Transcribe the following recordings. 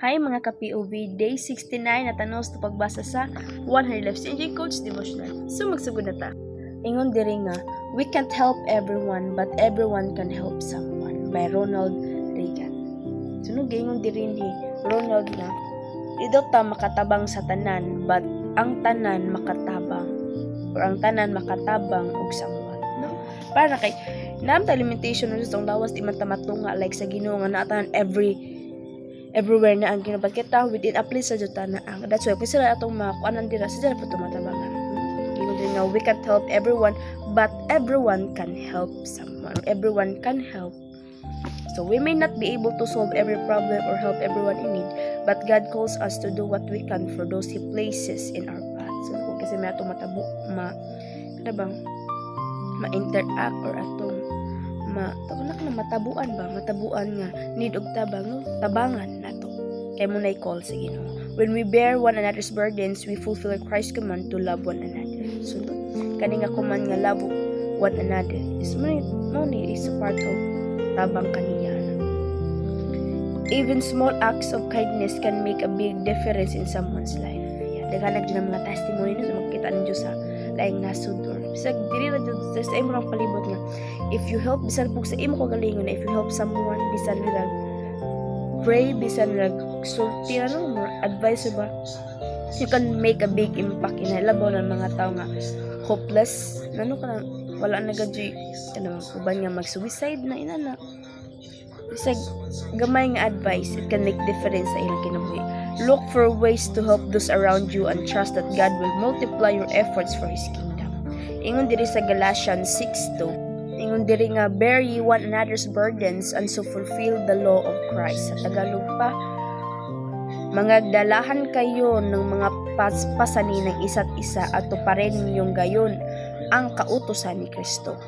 Hi mga ka-POV, Day 69 na tanos na pagbasa sa 100 Lives NJ Coach Devotional. So magsugod na ta. Ingon diri nga, we can't help everyone but everyone can help someone by Ronald Reagan. Sunog ingon diri ni Ronald na, di daw ta makatabang sa tanan but ang tanan makatabang or ang tanan makatabang og someone, no? Para kay namta limitation na sa lawas di man ta matunga like sa Ginoo nga naatan everywhere na ang Ginoo kita within a place sa juta na ang that's why kasi atong makuanan dira sa dira pa tumatabangan. Ginoo din nga we can't help everyone but everyone can help someone. Everyone can help. So we may not be able to solve every problem or help everyone in need, but God calls us to do what we can for those He places in our path. So kung kasi may atong ma-interact or atong matabuan nga need og tabang, no? Tabangan nato kay mo nay call sa Ginoo. When we bear one another's burdens, we fulfill Christ's command to love one another. So kani nga command nga love one another is money is a part of tabang kaniya. Even small acts of kindness can make a big difference in someone's life. Daghan gyud mga testimony na makita ninyo sa laing nasud or bisag diri ra jud sa imong palibot nga if you help bisan pug sa imo kagalingon, if you help someone bisan nila pray, bisan nila sulti more advice ba, you can make a big impact in labaw ng mga tao nga hopeless nano ka wala na gadji uban nga mag-suicide na inana bisag gamay nga advice, it can make difference sa ilang kinabuhi. Look for ways to help those around you and trust that God will multiply your efforts for His kingdom. Ingon diri sa Galatians 6:2. Ingon diri nga bear ye one another's burdens and so fulfill the law of Christ. Sa Tagalog pa, mangagdalahan kayo ng mga paspasani ng isa't isa at tuparin ninyong gayon ang kautusan ni Kristo.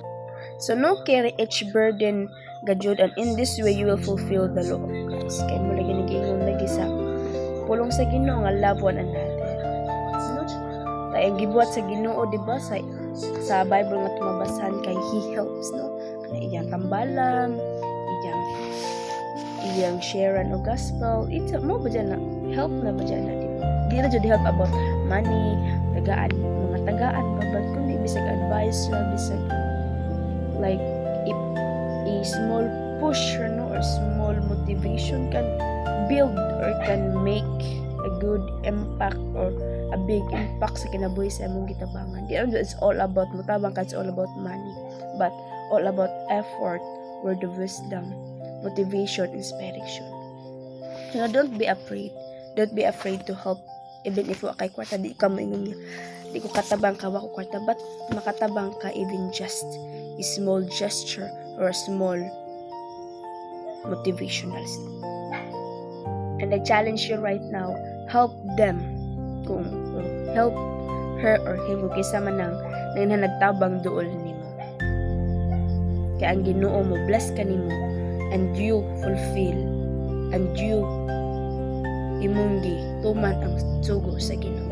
So no carry each burden gajud, and in this way you will fulfill the law of Christ. Kay mo lagi nagingon lagi sa pulong sa Ginoo nga love one another. No? Tay ang gibuhat sa Ginoo diba sa Bible nga tumabasan kay He helps, no? Kana iyang tambalan, iyang sharean o gospel, ito mo ba dyan na help na ba dyan na diba? Di na jud help about money, mga tagaan ba kundi bisag advice na bisag like if a small push or small motivation can build or can make a good impact or a big impact sa kinabuhi sa imong gitabangan. It's all about mutabang ka, it's all about money, but all about effort, word of wisdom, motivation, inspiration. So don't be afraid to help even if wa kay kwarta di ka mo ingon di ko katabang ka wa ko kwarta, but makatabang ka even just a small gesture or a small motivational step. And I challenge you right now, help them kung help her or him kung kisa man nang nagtabang duol nimo. Kaya ang Ginoo mo bless ka nimo and you fulfill and you imunggi tuman ang sugo sa Ginoo.